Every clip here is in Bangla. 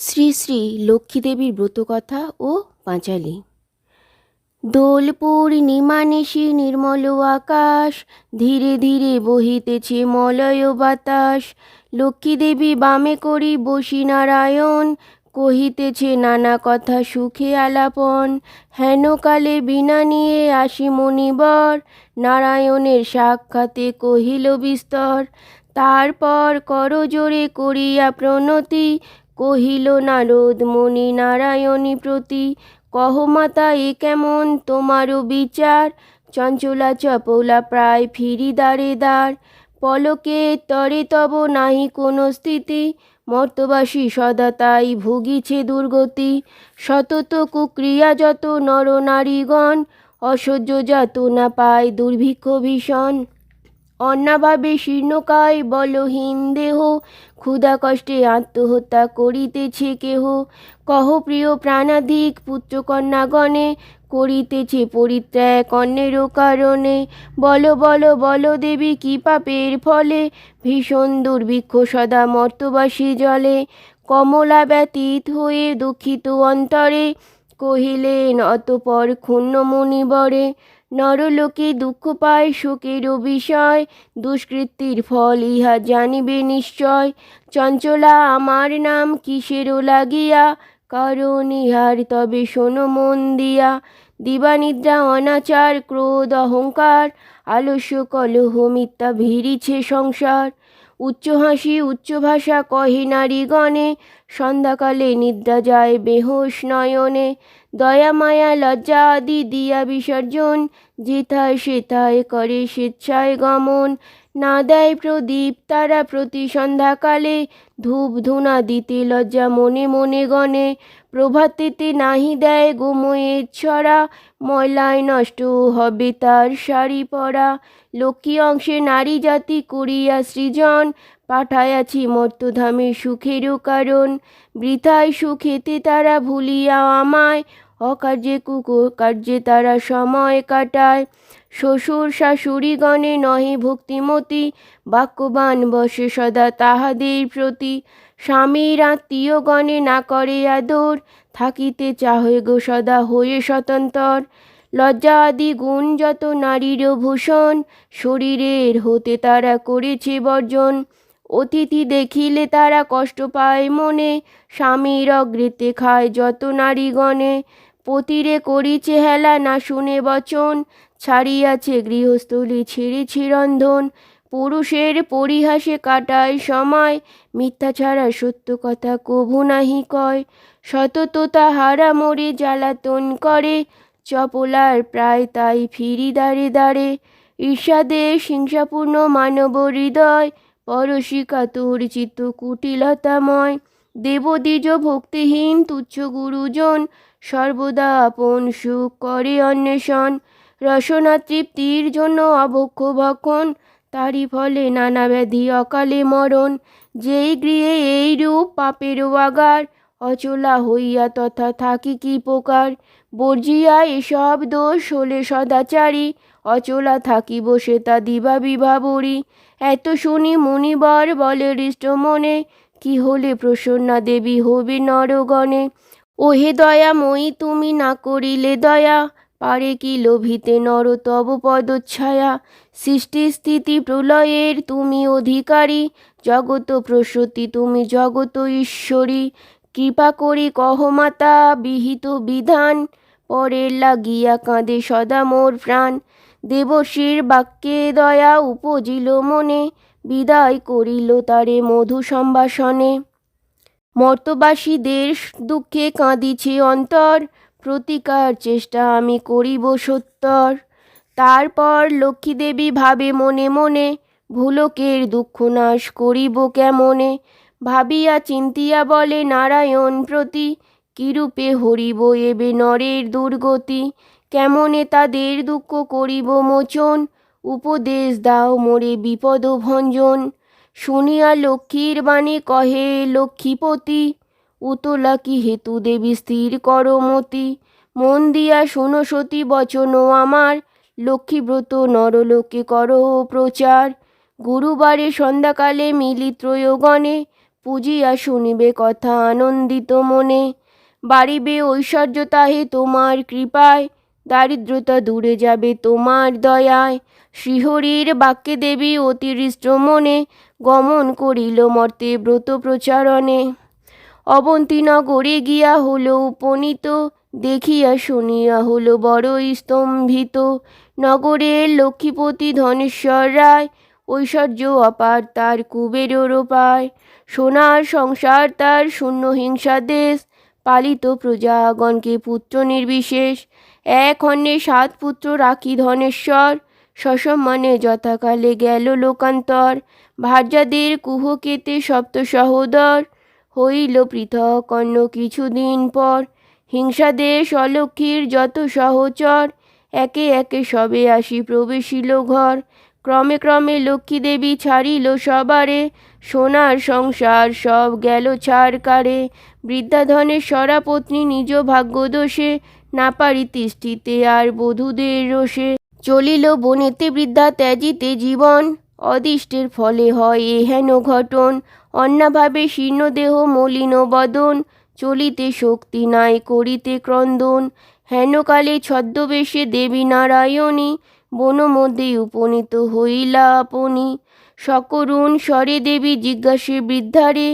শ্রী শ্রী লক্ষ্মীদেবীর ব্রতকথা ও পাঁচালী। দোল পূর্ণিমা নিশি নির্মল আকাশ, ধীরে ধীরে বহিতেছে মলয় বাতাস। লক্ষ্মীদেবী বামে করি বসি নারায়ণ, কহিতেছে নানা কথা সুখে আলাপন। হেনকালে বীণা নিয়ে আসি মণিবর, নারায়ণের সাক্ষাতে কহিল বিস্তর। তারপর করজোড়ে করিয়া প্রণতি, কহিল নারদ মুনি নারায়ণী প্রতি। কহ মাতা এ কেমন তোমারও বিচার, চঞ্চলা চপলা প্রায় ফিরি দ্বারে দ্বার। পলকে তরে তব নাহি কোনো স্থিতি, মর্তবাসী সদা তাই ভুগিছে দুর্গতি। সতত কুক্রিয়া যত নর নারীগণ, অসহ্য যাতনা পায় দুর্ভিক্ষ ভীষণ। অন্নাভাবে শীর্ণকায় বলহীন দেহ, ক্ষুধা কষ্টে আত্মহত্যা করিতেছে কেহ। কহ প্রিয় প্রাণাধিক পুত্রকন্যাগণে, করিতেছে পরিত্যাগ অন্যেরও কারণে। বল বল বল দেবী কি পাপের ফলে, ভীষণ দুর্ভিক্ষ সদা মর্তবাসী জলে। কমলা ব্যতীত হয়ে দুঃখিত অন্তরে, কহিলেন অতঃপর ক্ষুণ্ণ মুনিবরে। নরলোকে দুঃখ পায় শোকেরও বিষয়, দুষ্কৃতির ফল ইহা জানিবে নিশ্চয়। চঞ্চলা আমার নাম কিসেরও লাগিয়া, কারণ ইহার তবে শোনো মন দিয়া। দিবানিদ্রা অনাচার ক্রোধ অহংকার, আলস্য কলহ মিথ্যা ভিড়িছে সংসার। উচ্চ হাসি উচ্চ ভাষা কহে নারীগণে, সন্ধ্যাকালে নিদ্রা যায় বেহোশ নয়নে। দয়া মায়া লজ্জা আদি দিয়া বিসর্জন, যেথায় সেথায় করে স্বেচ্ছায় গমন। না দেয় প্রদীপ তারা প্রতি সন্ধ্যাকালে, ধূপ ধুনা দিতে লজ্জা মনে মনে গণে। প্রভাতেতে নাহি দেয় গোময়ের ছড়া, ময়লায় নষ্ট হবে তার শাড়ি পরা। লক্ষ্মী অংশে নারী জাতি করিয়া সৃজন, পাঠায়াছি মর্তধামে সুখেরও কারণ। বৃথায় সুখেতে তারা ভুলিয়া আমায়, অকার্যে কুকার্যে তারা সময় কাটায়। শ্বশুর শাশুড়িগণে নহে ভক্তিমতী, বাক্যবান বসে সদা তাহাদের প্রতি। স্বামীর আত্মীয়গণে না করে আদর, থাকিতে চাহে গো সদা হয়ে স্বতন্ত্র। লজ্জা আদি গুণ যত নারীরও ভূষণ, শরীরের হতে তারা করেছে বর্জন। অতিথি দেখিলে তারা কষ্ট পায় মনে, স্বামীর অগ্রেতে খায় যত নারীগণে। পতিরে করিছে হেলা না শুনে বচন, ছাড়িয়াছে গৃহস্থলী ছেড়েছে রন্ধন। পুরুষের পরিহাসে কাটায় সময়, মিথ্যা ছাড়া সত্য কথা কভু নাহি কয়। সতত তাহারা মোরে জ্বালাতন করে, চপলার প্রায় তাই ফিরি দ্বারে দ্বারে। ঈর্ষাদেশ হিংসাপূর্ণ মানব হৃদয়, পরশী কাতর চিত্ত কুটিলতাময়। দেবদ্বিজ ভক্তিহীন তুচ্ছ গুরুজন, সর্বদা আপন সুখ করে অন্বেষণ। রসনা তৃপ্তির জন্য অভক্ষ ভক্ষণ, তারই ফলে নানা ব্যাধি অকালে মরণ। যেই গৃহে এই রূপ পাপেরও আগার, অচলা হইয়া তথা থাকি কি প্রকার। বর্জিয়া এসব দোষ হলে সদাচারী, অচলা থাকিব সে তা দিবা বিভাবরী। এত শুনি মুনিবর বলে হৃষ্ট মনে, কি হলে প্রসন্না দেবী হবে নরগণে। ওহে দয়াময়ী তুমি না করিলে দয়া, পারে কি লোভিতে নর তব পদচ্ছায়া। সৃষ্টি স্থিতি প্রলয়ের তুমি অধিকারী, জগত প্রসূতি তুমি জগত ঈশ্বরী। কৃপা করি কহ মাতা বিহিত বিধান, পরের লাগিয়া কাঁদে সদা মোর প্রাণ। দেবর্ষির বাক্যে দয়া উপজিল মনে, বিদায় করিল তারে মধু সম্ভাষণে। মর্তবাসীদের দুঃখে কাঁদিছে অন্তর, প্রতিকার চেষ্টা আমি করিব সত্তর। তারপর লক্ষ্মীদেবী ভাবে মনে মনে, ভুলকের দুঃখ নাশ করিব কেমনে। ভাবিয়া চিন্তিয়া বলে নারায়ণ প্রতি, কিরূপে হরিব এবে নরের দুর্গতি। কেমনে তাদের দুঃখ করিব মোচন, উপদেশ দাও মোরে বিপদ ভঞ্জন। শুনিয়া লক্ষ্মীর বাণী কহে লক্ষ্মীপতি, উতলা কি হেতু দেবী স্থির কর মতি। মন দিয়া শুনো সতী বচন আমার, লক্ষ্মীব্রত নরলোকে করো প্রচার। গুরুবারে সন্ধ্যাকালে মিলি ত্রয়োগণে, পুজিয়া শুনিবে কথা আনন্দিত মনে। বাড়িবে ঐশ্বর্য তাহে তোমার কৃপায়, দারিদ্রতা দূরে যাবে তোমার দয়ায়। শ্রীহরির বাক্যে দেবী অতিরিষ্ট মনে, গমন করিল মর্তে ব্রত প্রচারণে। অবন্তী নগরে গিয়া হল উপনীত, দেখিয়া শুনিয়া হল বড়ই স্তম্ভিত। নগরের লক্ষ্মীপতি ধনেশ্বর রায়, ঐশ্বর্য অপার তার কুবেরেরও পায়। সোনার সংসার তার শূন্য হিংসা দেশ, পালিত প্রজাগণকে পুত্র নির্বিশেষ। এক অন্যে 7 পুত্র রাখি ধনেশ্বর, সসম্মানে যথাকালে গেল লোকান্তর। ভার্যাদের কুহকেতে সপ্ত সহোদর, হইল পৃথক অন্য কিছুদিন পর। হিংসাদেশ অলক্ষীর যত সহচর, একে একে সবে আসি প্রবেশিল ঘর। ক্রমে ক্রমে লক্ষ্মী দেবী ছাড়িল সবারে, সোনার সংসার সব গেল ছাড়কারে। বৃদ্ধাধনের সরাপত্নী নিজ ভাগ্য দোষে, না পারি তিষ্ঠিতে আর বধূদের রোষে। চলিল বনেতে বৃদ্ধা ত্যাজিতে জীবন, অদিষ্টের ফলে হয় এ হেন ঘটন। অন্নাভাবে শীর্ণ দেহ মলিন বদন, চলিতে শক্তি নাই করিতে ক্রন্দন। হেনকালে ছদ্মবেশে দেবী নারায়ণী, বন মধ্যে উপনীত হইলা আপনি। সকরুণ স্বরে দেবী জিজ্ঞাসে বৃদ্ধারে,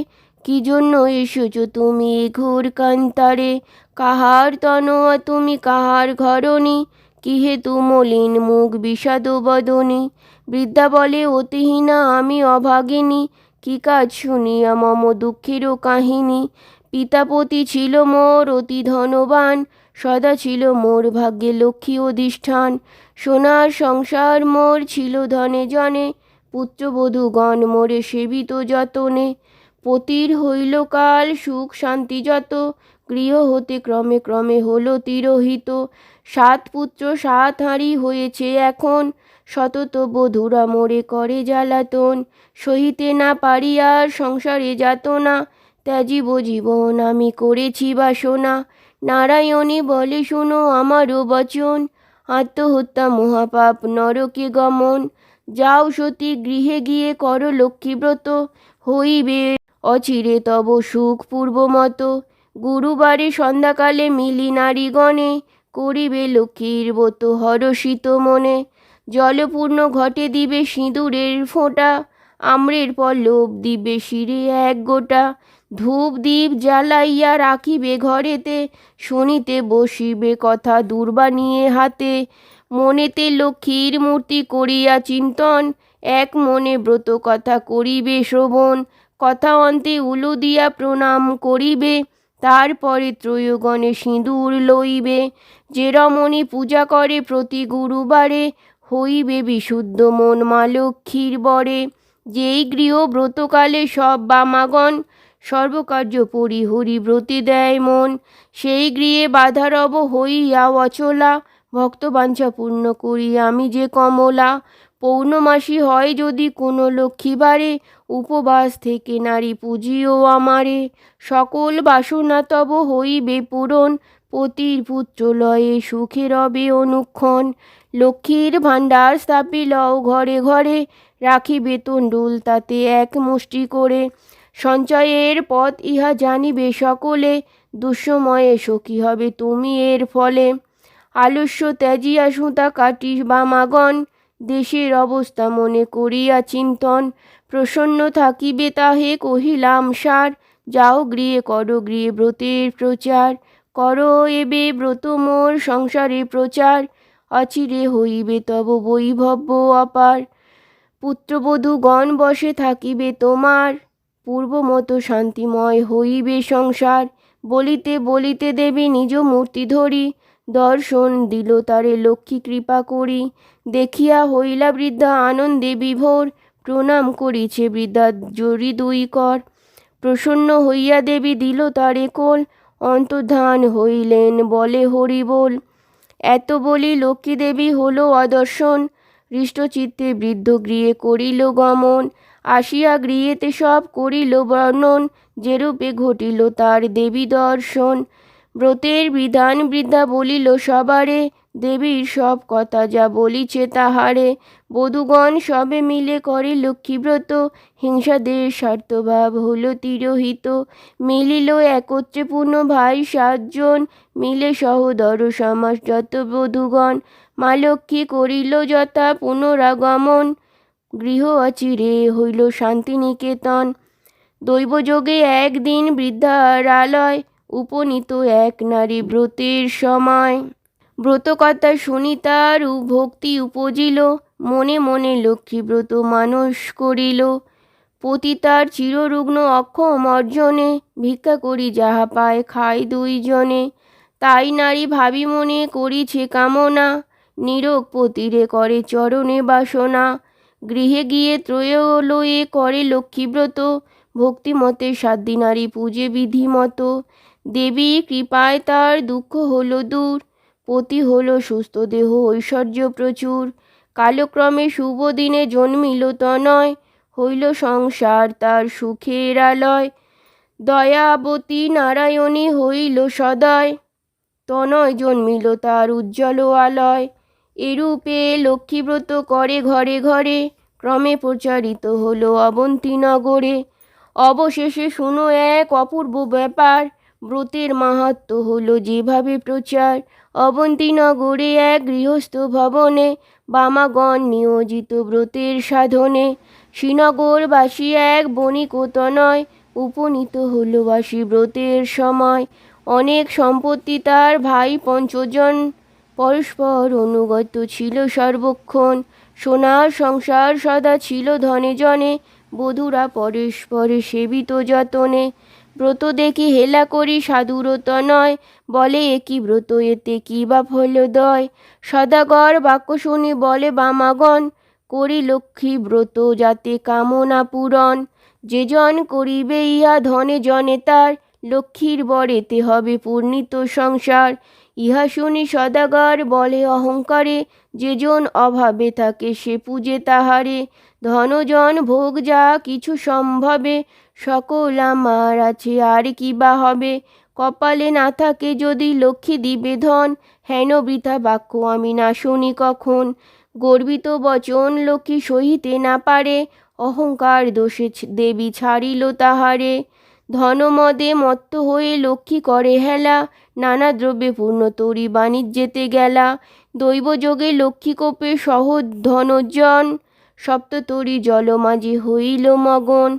কি জন্য এসেছ তুমি এ ঘোর কান্তারে? কাহার তনয়া তুমি কাহার ঘরণী, কি হেতু মলিন মুখ বিষাদ বদনী? বৃদ্ধা বলে, অতিহীনা আমি অভাগিনী, কি কাজ শুনিয়া মম দুঃখেরও কাহিনী। পিতাপতি ছিল মোর অতি ধনবান, সদা ছিল মোর ভাগ্যে লক্ষ্মী অধিষ্ঠান। সোনার সংসার মোর ছিল ধনে জনে, পুত্রবধূগণ মোরে সেবিত যতনে। পতির হইল কাল সুখ শান্তি যত, গৃহ হতে ক্রমে ক্রমে হল তিরোহিত। 7 পুত্র 7 হাঁড়ি হয়েছে এখন, সতত বধূরা মোরে করে জ্বালাতন। সহিতে না পারি আর সংসারে যাতনা, ত্যাজিব জীবন আমি করেছি বাসনা। নারায়ণী বলে শোনো আমারও বচন, আত্মহত্যা মহাপাপ নরকে গমন। যাও সতী গৃহে গিয়ে করো লক্ষ্মীব্রত, হইবে অচিরে তব সুখ পূর্বমত। গুরুবারে সন্ধ্যাকালে মিলি নারীগণে, করিবে লক্ষ্মীর ব্রত হরষিত মনে। জলপূর্ণ ঘটে দিবে সিঁদুরের ফোঁটা, আম্রের পল্লব দিবে শিরে 1 গোটা। ধূপ দীপ জ্বালাইয়া রাখিবে ঘরেতে, শুনিতে বসিবে কথা দূর্বা নিয়ে হাতে। মনেতে লক্ষ্মীর মূর্তি করিয়া চিন্তন, এক মনে ব্রত কথা করিবে শ্রবণ। কথা অন্তে উলু দিয়া প্রণাম করিবে, তারপরে ত্রয়োগণে সিঁদুর লইবে। যে রমণী পূজা করে প্রতি গুরুবারে, হইবে বিশুদ্ধ মন মা লক্ষ্মীর বরে। যেই গৃহ ব্রতকালে সব বামাগণ, সর্বকার্য পরিহরি ব্রতে দেয় মন। সেই গৃহে বাধারব হইয়া অচলা, ভক্তবাঞ্ছা পূর্ণ করি আমি যে কমলা। পৌর্ণমাসী হয় যদি কোনো লক্ষ্মীবারে, উপবাস থেকে নারী পুজিও আমারে। সকল বাসনা তব হইবে পূরণ, পতির পুত্র লয়ে সুখে রবে অনুক্ষণ। লক্ষ্মীর ভাণ্ডার স্থাপিলও ঘরে ঘরে, রাখিবে তণ্ডুল তাতে 1 মুষ্টি করে। সঞ্চয়ের পথ ইহা জানিবে সকলে, দুঃসময়ে সখী হবে তুমি এর ফলে। আলস্য ত্যাজিয়া সুতা কাটি বামাগণ, দেশের অবস্থা মনে করিয়া চিন্তন। প্রসন্ন থাকিবে তাহে কহিলাম সার, যাও গৃহে করো গৃহে ব্রতের প্রচার। করো এবে ব্রত মোর সংসারে প্রচার, অচিরে হইবে তব বৈভব্য অপার। পুত্রবধূগণ বসে থাকিবে তোমার, পূর্বমত শান্তিময় হইবে সংসার। বলিতে বলিতে দেবী নিজ মূর্তি ধরি, দর্শন দিল তারে লক্ষ্মী কৃপা করি। দেখিয়া হইলা বৃদ্ধা আনন্দে বিভোর, প্রণাম করিছে বৃদ্ধা জরি 2 কর। প্রসন্ন হইয়া দেবী দিল তারে কোল, অন্তর্ধান হইলেন বলে হরি বল। এত বলি লক্ষ্মী দেবী হল অদর্শন, হৃষ্টচিত্তে বৃদ্ধ গৃহে করিল গমন। আসিয়া গৃহেতে সব করিল বর্ণন, যেরূপে ঘটিল তার দেবী দর্শন। ব্রতের বিধান বৃদ্ধা বলিল সবারে, দেবীর সব কথা যা বলিছে তাহারে। বধূগণ সবে মিলে করে লক্ষ্মীব্রত, হিংসাদের স্বার্থভাব হল তিরোহিত। মিলিল একত্রে পূর্ণ ভাই 7 জন, মিলে সহোদর সমাস যত বধূগণ। মা লক্ষ্মী করিল যথা পুনরাগমন, গৃহ অচিরে হইল শান্তিনিকেতন। দৈবযোগে একদিন বৃদ্ধার আলয়, উপনীত এক নারী ব্রতের সময়। ব্রতকথা শুনি তার ভক্তি উপজিল, মনে মনে লক্ষ্মী ব্রত মানস করিল। পতি তার চিররুগ্ন অক্ষম অর্জনে, ভিক্ষা করি যাহা পায় খায় 2 জনে। তাই নারী ভাবি মনে করিছে কামনা, নীরোগ পতিরে করে চরণে বাসনা। গৃহে গিয়ে ত্রয়োলয়ে করে লক্ষ্মীব্রত, ভক্তিমতে 7 দিন নারী পূজে বিধিমতো। দেবী কৃপায় তার দুঃখ হলো দূর, পতি হলো সুস্থ দেহ ঐশ্বর্য প্রচুর। কালক্রমে শুভ দিনে জন্মিল তনয়, হইল সংসার তার সুখের আলয়। দয়াবতী নারায়ণী হইল সদয়, তনয় জন্মিল তার উজ্জ্বল আলয়। এরূপে লক্ষ্মীব্রত করে ঘরে ঘরে, ক্রমে প্রচারিত হলো অবন্তী নগরে। অবশেষে শুনো এক অপূর্ব ব্যাপার, ব্রতের মাহাত্ম্য হলো যেভাবে প্রচার। অবন্তী নগরে এক গৃহস্থ ভবনে, বামাগণ নিয়োজিত ব্রতের সাধনে। শ্রীনগরবাসী এক বণিক তনয়, উপনীত হল বাসী ব্রতের সময়। অনেক সম্পত্তি তার ভাই 5 জন, পরস্পর অনুগত ছিল সর্বক্ষণ। সোনার সংসার সদা ছিল ধনে জনে, বধূরা পরস্পরে সেবিত যতনে। ব্রত দেখি হেলা করি সাধুর তনয়, বলে একই ব্রত এতে কি বা ফলদয়। সদাগর বাক্য শুনি বলে বামাগণ, করি লক্ষ্মী ব্রত যাতে কামনা পূরণ। যে জন করিবে ইহা ধনে জনে তার, লক্ষ্মীর বরেতে হবে পূর্ণিত সংসার। ইহা শুনি সদাগর বলে অহংকারে, যে জন অভাবে থাকে সে পূজে তাহারে। ধনজন ভোগ যা কিছু সম্ভবে, সকল আমার আছে আর কি বা হবে। কপালে না থাকে যদি লক্ষ্মী দিবে ধন, হেন বৃথা বাক্য আমি না শুনি কখন। গর্বিত বচন লক্ষ্মী সহিতে না পারে, অহংকার দোষে দেবী ছাড়িল তাহারে। ধনমদে মত্ত হয়ে লক্ষ্মী করে হেলা, নানা দ্রব্যে পূর্ণ তরি বাণিজ্যেতে গেলা। দৈবযোগে লক্ষ্মী কোপে সহ ধনজন, সপ্ততরী জল মাঝে হইল মগন।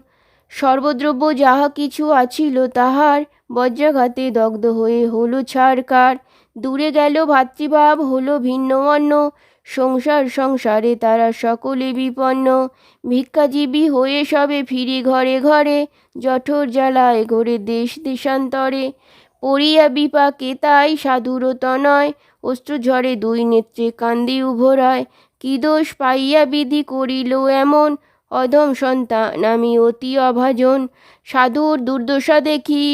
সর্বদ্রব্য যাহা কিছু আছিল তাহার, বজ্রাঘাতে দগ্ধ হয়ে হলো ছারকার। দূরে গেল ভাতৃভাব হলো ভিন্ন অন্য, সংসারে তারা সকলে বিপন্ন। ভিক্ষাজীবী হয়ে সবে ফিরি ঘরে ঘরে, জঠর জ্বালায় ঘোরে দেশ দেশান্তরে। পড়িয়া বিপাকে তাই সাধুর তনয়, অশ্রু ঝরে 2 নেত্রে কান্দি উভরায়। কি দোষ পাইয়া বিধি করিল এমন, অধম সন্তান আমি অতি অভাজন। সাধুর দুর্দশা দেখি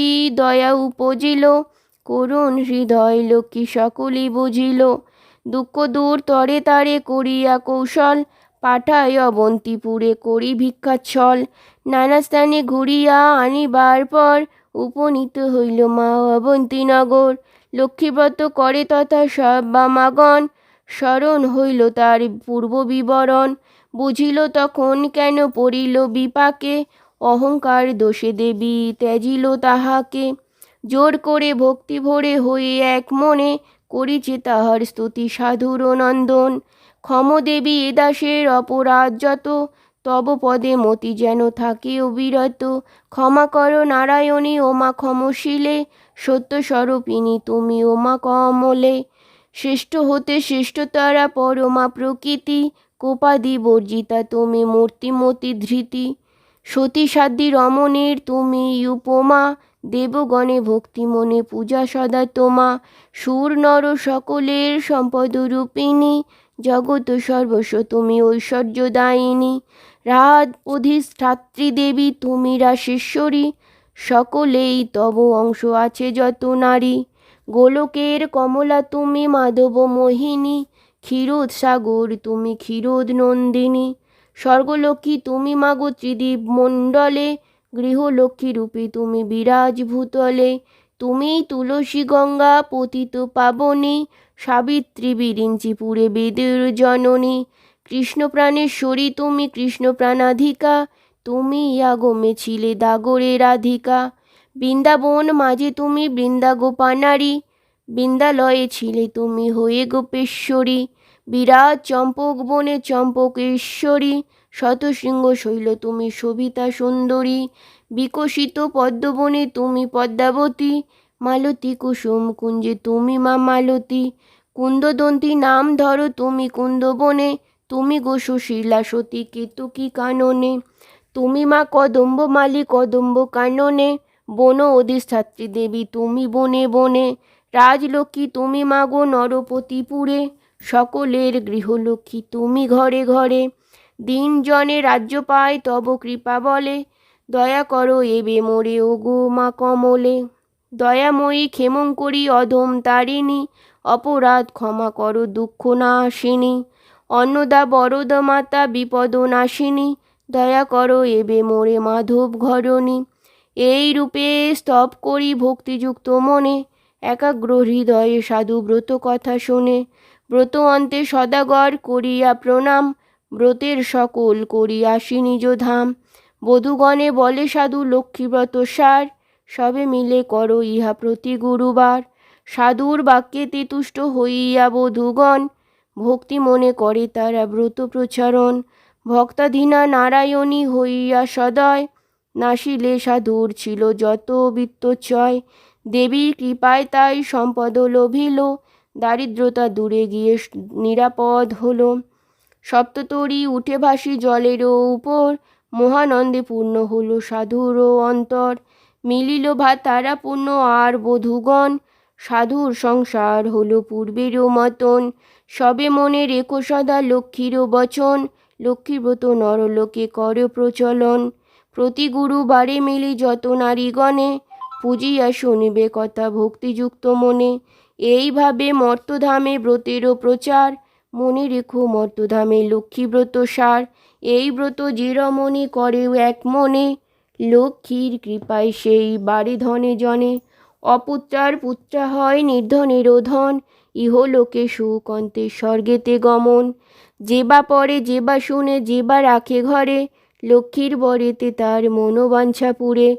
দয়া উপজিল, করুণ হৃদয় লক্ষ্মী সকলই বুঝিল। দুঃখ দূর তরে তারে করিয়া কৌশল, পাঠায় অবন্তীপুরে করি ভিক্ষাচ্ছল। নানা স্থানে ঘুরিয়া আনিবার পর, উপনীত হইল মা অবন্তীনগর। লক্ষ্মীব্রত করে তথা সব বামাগণ, স্মরণ হইল তার পূর্ব বিবরণ। বুঝিল তখন কেন পড়িল বিপাকে, অহংকার দোষে দেবী ত্যাজিল তাহাকে। জোর করে ভক্তি ভরে হয়ে এক মনে, করিছে তাহার স্তুতি সাধুর নন্দন। ক্ষম দেবী এ দাসের অপরাধ যত, তব পদে মতি যেন থাকে অবিরত। ক্ষমা করো নারায়ণী ওমা ক্ষমশীলে, সত্য স্বরূপিণী তুমি ওমা কমলে। শ্রেষ্ঠ হতে শ্রেষ্ঠতরা পরমা প্রকৃতি, কোপাদি বর্জিতা তুমি মূর্তিমতি ধৃতি। সতী সাধ্বী রমণীর তুমি উপমা, দেবগণে ভক্তি মনে পূজা সদা তোমা। সুর নর সকলের সম্পদ রূপিণী, জগৎ সর্বস্ব তুমি ঐশ্বর্যদায়িনী। রাধ অধিষ্ঠাত্রী দেবী তুমি রাসেশ্বরী, সকলেই তব অংশ আছে যত নারী। গোলকের কমলা তুমি মাধব মোহিনী, ক্ষীরোদ সাগর তুমি ক্ষীরোদ নন্দিনী। স্বর্গলক্ষ্মী তুমি মাগো ত্রিদীপ মণ্ডলে, গৃহলক্ষ্মী রূপী তুমি বিরাজ ভূতলে। তুমি তুলসী গঙ্গা পতিত পাবনী, সাবিত্রী বিরিঞ্চিপুরে বেদের জননী। কৃষ্ণ প্রাণেশ্বরী তুমি, কৃষ্ণ প্রাণাধিকা, তুমি আগমে ছিলে দাগরে রাধিকা। বৃন্দাবন মাঝে তুমি বৃন্দা গোপানারী, বৃন্দালয়ে ছিলে তুমি হয়ে গোপেশ্বরী। বিরাট চম্পক বনে চম্পকেশ্বরী, শতশৃঙ্গ শৈল তুমি শোভিতা সুন্দরী। বিকশিত পদ্মবনে তুমি পদ্মাবতী, মালতী কুসুম কুঞ্জে তুমি মা মালতী। কুন্দদন্তী নাম ধরো তুমি কুন্দবনে, তুমি গো সুশীলা সতী কেতকী কাননে। তুমি মা কদম্ব মালি কদম্ব কাননে, বন অধিষ্ঠাত্রী দেবী তুমি বনে বনে। রাজলক্ষ্মী তুমি মা গো নরপতিপুরে, সকলের গৃহলক্ষ্মী তুমি ঘরে ঘরে। দিন জনে রাজ্য পায় তব কৃপা বলে, দয়া করো এবে মোরে ও গো মা কমলে। দয়াময়ী ক্ষেমঙ্করী অধম তারিণী, অপরাধ ক্ষমা করো দুঃখ নাশিনী। অন্নদা বরদা মাতা বিপদ নাশিনী, দয়া করো এবে মোরে মাধব ঘরণী। এই রূপে স্তব করি ভক্তিযুক্ত মনে, একাগ্র হৃদয়ে সাধু ব্রত কথা শোনে। ব্রত অন্তে সদাগর করিয়া প্রণাম, ব্রতের সকল করি আসি নিজ ধাম। বধূগণে বলে সাধু লক্ষ্মীব্রত সার, সবে মিলে করো ইহা প্রতি গুরুবার। সাধুর বাক্যেতে তুষ্ট হইয়া বধূগণ, ভক্তি মনে করে তারা ব্রত প্রচারণ। ভক্তাধীনা নারায়ণী হইয়া সদয়, নাসিলে সাধুর ছিল যত বিত্তচয়। দেবীর কৃপায় তাই সম্পদ লভিল, দারিদ্রতা দূরে গিয়ে নিরাপদ হলো। সপ্ততরী উঠে ভাসি জলের উপর, মহানন্দে পূর্ণ হলো সাধুর অন্তর। মিলিল তারা পূর্ণ আর বধূগণ, সাধুর সংসার হলো পূর্বেরও মতন। সবে মনে রেখো সদা লক্ষ্মীর বচন, লক্ষ্মীব্রত নরলোকে কর প্রচলন। প্রতি গুরুবারে মিলি যত নারীগণে, পূজিয়া শুনিবে কথা ভক্তিযুক্ত মনে। এইভাবে মর্তধামে ব্রতেরও প্রচার, মনে রেখো মর্তধামে লক্ষ্মীব্রত সার। এই ব্রত যে রমণী করে এক মনে, লক্ষ্মীর কৃপায় সেই বাড়ি ধনে জনে। অপুত্রার পুত্রা হয় নির্ধনেরও ধন, ইহলোকে সুখ অন্তে স্বর্গেতে গমন। যে বা পড়ে যে বা শুনে যে বা রাখে ঘরে, লক্ষ্মীর বরেতে তার মনোবাঞ্ছা পুরে।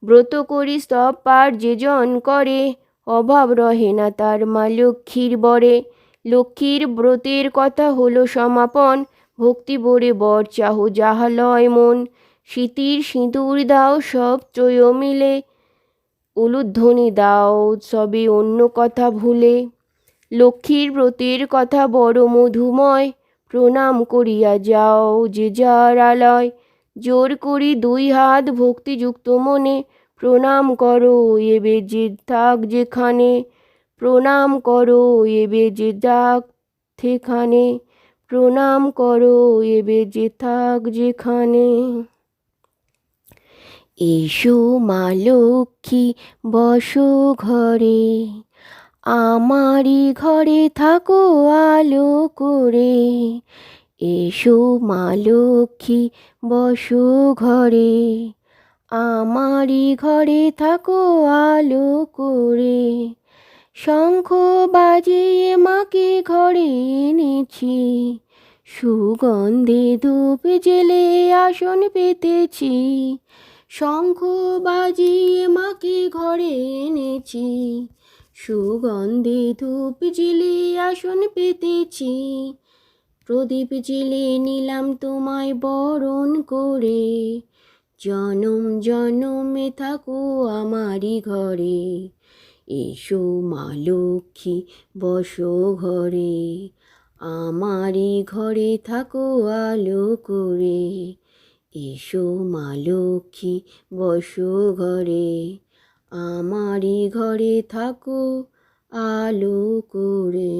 ব্রত করি স্তব পাঠ যে জন করে, অভাব রহে না তার মা লক্ষ্মীর বরে। লক্ষ্মীর ব্রতের কথা হলো সমাপন, ভক্তি ভরে বর চাহ যাহা লয় মন। স্মৃতির সিঁদুর দাও সব ত্রয় মিলে, উলুধ্বনি দাও সবে অন্য কথা ভুলে। লক্ষ্মীর ব্রতের কথা বড় মধুময়, প্রণাম করিয়া যাও যে যার আলয়। জোর করি দুই হাত ভক্তিযুক্ত মনে, প্রণাম করো এবে যে থাক যেখানে। প্রণাম করো এবে যে থাক সেখানে, প্রণাম করো এবে যে থাক যেখানে। এসো মা লক্ষ্মী বসো ঘরে, আমারই ঘরে থাকো আলো করে। এসো মা লক্ষ্মী বসো ঘরে, আমারই ঘরে থাকো আলো করে। শঙ্খ বাজিয়ে মাকে ঘরে এনেছি, সুগন্ধে ধূপ জেলে আসন পেতেছি। শঙ্খ বাজিয়ে মাকে ঘরে এনেছি, সুগন্ধে ধূপ জেলে আসন পেতেছি। প্রদীপ জেলে নিলাম তোমায় বরণ করে, জনম জনমে থাকো আমারই ঘরে। এসো মা লক্ষ্মী বসো ঘরে, আমারই ঘরে থাকো আলো করে। এসো মা লক্ষ্মী বসো ঘরে, আমারই ঘরে থাকো আলো করে।